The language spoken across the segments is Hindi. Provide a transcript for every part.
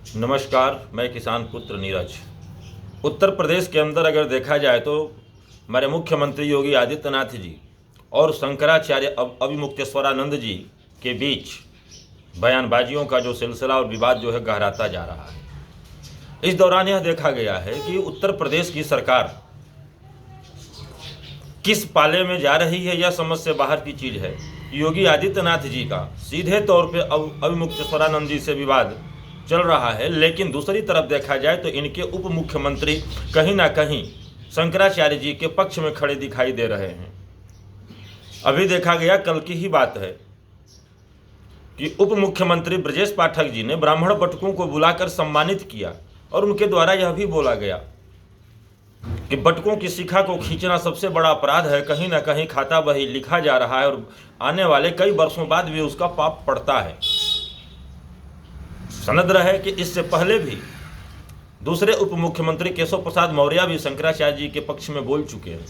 नमस्कार, मैं किसान पुत्र नीरज। उत्तर प्रदेश के अंदर अगर देखा जाए तो हमारे मुख्यमंत्री योगी आदित्यनाथ जी और शंकराचार्य अविमुक्तेश्वरानंद जी के बीच बयानबाजियों का जो सिलसिला और विवाद जो है गहराता जा रहा है। इस दौरान यह देखा गया है कि उत्तर प्रदेश की सरकार किस पाले में जा रही है, यह समझ से बाहर की चीज़ है। योगी आदित्यनाथ जी का सीधे तौर पे अविमुक्तेश्वरानंद जी से विवाद चल रहा है, लेकिन दूसरी तरफ देखा जाए तो इनके उप मुख्यमंत्री कहीं ना कहीं शंकराचार्य जी के पक्ष में खड़े दिखाई दे रहे हैं। अभी देखा गया, कल की ही बात है कि उप मुख्यमंत्री ब्रजेश पाठक जी ने ब्राह्मण बटुकों को बुलाकर सम्मानित किया और उनके द्वारा यह भी बोला गया कि बटुकों की शिखा को खींचना सबसे बड़ा अपराध है। कहीं ना कहीं खाता बही लिखा जा रहा है और आने वाले कई वर्षों बाद भी उसका पाप पड़ता है। सनद रहे कि इससे पहले भी दूसरे उप मुख्यमंत्री केशव प्रसाद मौर्य भी शंकराचार्य जी के पक्ष में बोल चुके हैं,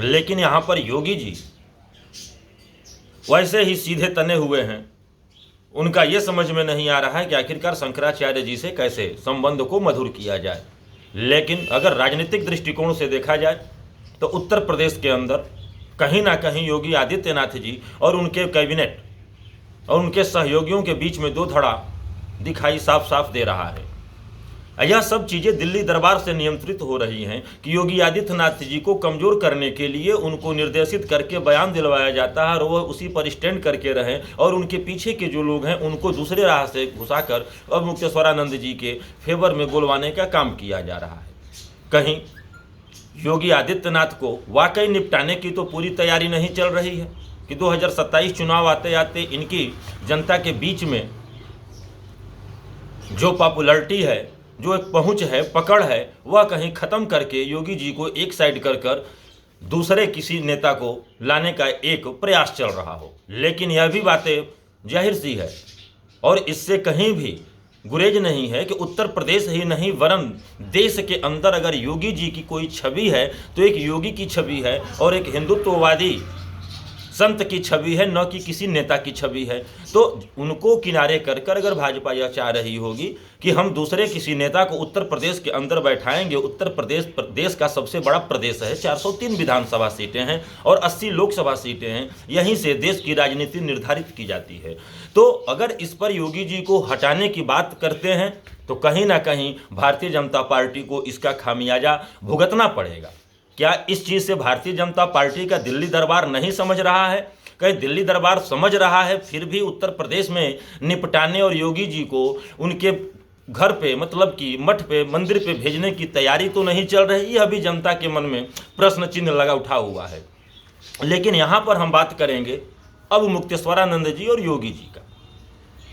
लेकिन यहाँ पर योगी जी वैसे ही सीधे तने हुए हैं। उनका ये समझ में नहीं आ रहा है कि आखिरकार शंकराचार्य जी से कैसे संबंध को मधुर किया जाए। लेकिन अगर राजनीतिक दृष्टिकोण से देखा जाए तो उत्तर प्रदेश के अंदर कहीं ना कहीं योगी आदित्यनाथ जी और उनके कैबिनेट और उनके सहयोगियों के बीच में दो धड़ा दिखाई साफ साफ दे रहा है। यह सब चीज़ें दिल्ली दरबार से नियंत्रित हो रही हैं कि योगी आदित्यनाथ जी को कमज़ोर करने के लिए उनको निर्देशित करके बयान दिलवाया जाता है और वह उसी पर स्टैंड करके रहें और उनके पीछे के जो लोग हैं उनको दूसरे राह से घुसाकर अविमुक्तेश्वरानंद जी के फेवर में बोलवाने का काम किया जा रहा है। कहीं योगी आदित्यनाथ को वाकई निपटाने की तो पूरी तैयारी नहीं चल रही है कि 2027 चुनाव आते आते इनकी जनता के बीच में जो पॉपुलरिटी है, जो एक पहुंच है, पकड़ है, वह कहीं ख़त्म करके योगी जी को एक साइड कर दूसरे किसी नेता को लाने का एक प्रयास चल रहा हो। लेकिन यह भी बातें जाहिर सी है और इससे कहीं भी गुरेज नहीं है कि उत्तर प्रदेश ही नहीं वरन देश के अंदर अगर योगी जी की कोई छवि है तो एक योगी की छवि है और एक हिंदुत्ववादी संत की छवि है, न कि किसी नेता की छवि है। तो उनको किनारे कर कर अगर भाजपा यह चाह रही होगी कि हम दूसरे किसी नेता को उत्तर प्रदेश के अंदर बैठाएंगे, उत्तर प्रदेश देश का सबसे बड़ा प्रदेश है, 403 विधानसभा सीटें हैं और 80 लोकसभा सीटें हैं, यहीं से देश की राजनीति निर्धारित की जाती है। तो अगर इस पर योगी जी को हटाने की बात करते हैं तो कहीं ना कहीं भारतीय जनता पार्टी को इसका खामियाजा भुगतना पड़ेगा। क्या इस चीज़ से भारतीय जनता पार्टी का दिल्ली दरबार नहीं समझ रहा है? कहीं दिल्ली दरबार समझ रहा है, फिर भी उत्तर प्रदेश में निपटाने और योगी जी को उनके घर पे मतलब कि मठ पे, मंदिर पे भेजने की तैयारी तो नहीं चल रही। यह भी जनता के मन में प्रश्न चिन्ह लगा उठा हुआ है। लेकिन यहाँ पर हम बात करेंगे अविमुक्तेश्वरानंद जी और योगी जी का।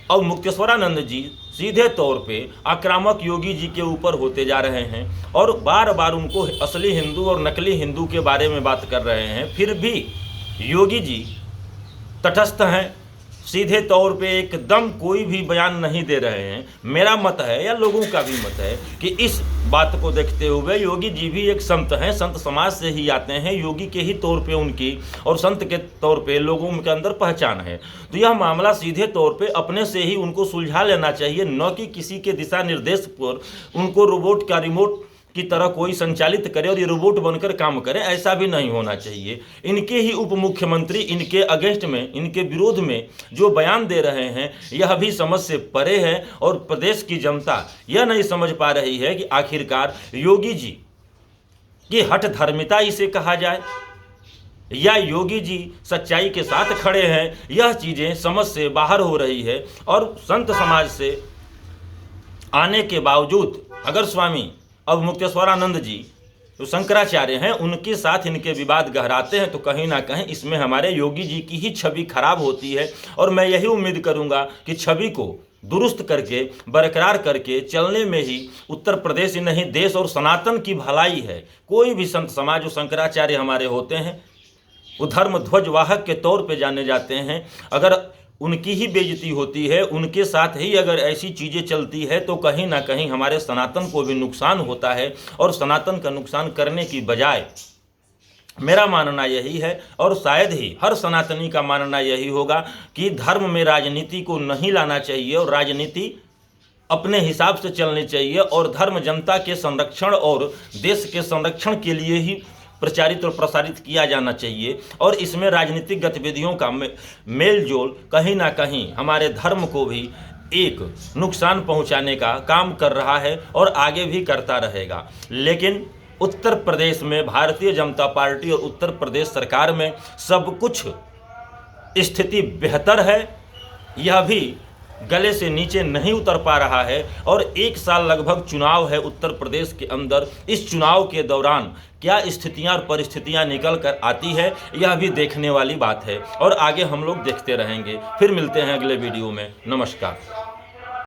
अविमुक्तेश्वरानंद जी सीधे तौर पे आक्रामक योगी जी के ऊपर होते जा रहे हैं और बार बार उनको असली हिंदू और नकली हिंदू के बारे में बात कर रहे हैं। फिर भी योगी जी तटस्थ हैं, सीधे तौर पे एकदम कोई भी बयान नहीं दे रहे हैं। मेरा मत है या लोगों का भी मत है कि इस बात को देखते हुए योगी जी भी एक संत हैं, संत समाज से ही आते हैं, योगी के ही तौर पे उनकी और संत के तौर पे लोगों के अंदर पहचान है। तो यह मामला सीधे तौर पे अपने से ही उनको सुलझा लेना चाहिए, न कि किसी के दिशा निर्देश पर उनको रोबोट का रिमोट की तरह कोई संचालित करे और ये रोबोट बनकर काम करे। ऐसा भी नहीं होना चाहिए। इनके ही उप मुख्यमंत्री इनके अगेंस्ट में, इनके विरोध में जो बयान दे रहे हैं यह भी समझ से परे है और प्रदेश की जनता यह नहीं समझ पा रही है कि आखिरकार योगी जी की हठ धर्मिता इसे कहा जाए या योगी जी सच्चाई के साथ खड़े हैं। यह चीज़ें समझ से बाहर हो रही है और संत समाज से आने के बावजूद अगर स्वामी अविमुक्तेश्वरानंद जी जो शंकराचार्य हैं उनके साथ इनके विवाद गहराते हैं तो कहीं ना कहीं इसमें हमारे योगी जी की ही छवि खराब होती है। और मैं यही उम्मीद करूंगा कि छवि को दुरुस्त करके बरकरार करके चलने में ही उत्तर प्रदेश ही नहीं देश और सनातन की भलाई है। कोई भी संत समाज जो शंकराचार्य हमारे होते हैं वो धर्म ध्वज वाहक के तौर पे जाने जाते हैं। अगर उनकी ही बेइज्जती होती है, उनके साथ ही अगर ऐसी चीज़ें चलती है तो कहीं ना कहीं हमारे सनातन को भी नुकसान होता है। और सनातन का नुकसान करने की बजाय मेरा मानना यही है और शायद ही हर सनातनी का मानना यही होगा कि धर्म में राजनीति को नहीं लाना चाहिए और राजनीति अपने हिसाब से चलनी चाहिए और धर्म जनता के संरक्षण और देश के संरक्षण के लिए ही प्रचारित और प्रसारित किया जाना चाहिए। और इसमें राजनीतिक गतिविधियों का मेल जोल कहीं ना कहीं हमारे धर्म को भी एक नुकसान पहुंचाने का काम कर रहा है और आगे भी करता रहेगा। लेकिन उत्तर प्रदेश में भारतीय जनता पार्टी और उत्तर प्रदेश सरकार में सब कुछ स्थिति बेहतर है, यह भी गले से नीचे नहीं उतर पा रहा है। और एक साल लगभग चुनाव है उत्तर प्रदेश के अंदर, इस चुनाव के दौरान क्या स्थितियां और परिस्थितियां निकल कर आती है, यह भी देखने वाली बात है और आगे हम लोग देखते रहेंगे। फिर मिलते हैं अगले वीडियो में। नमस्कार।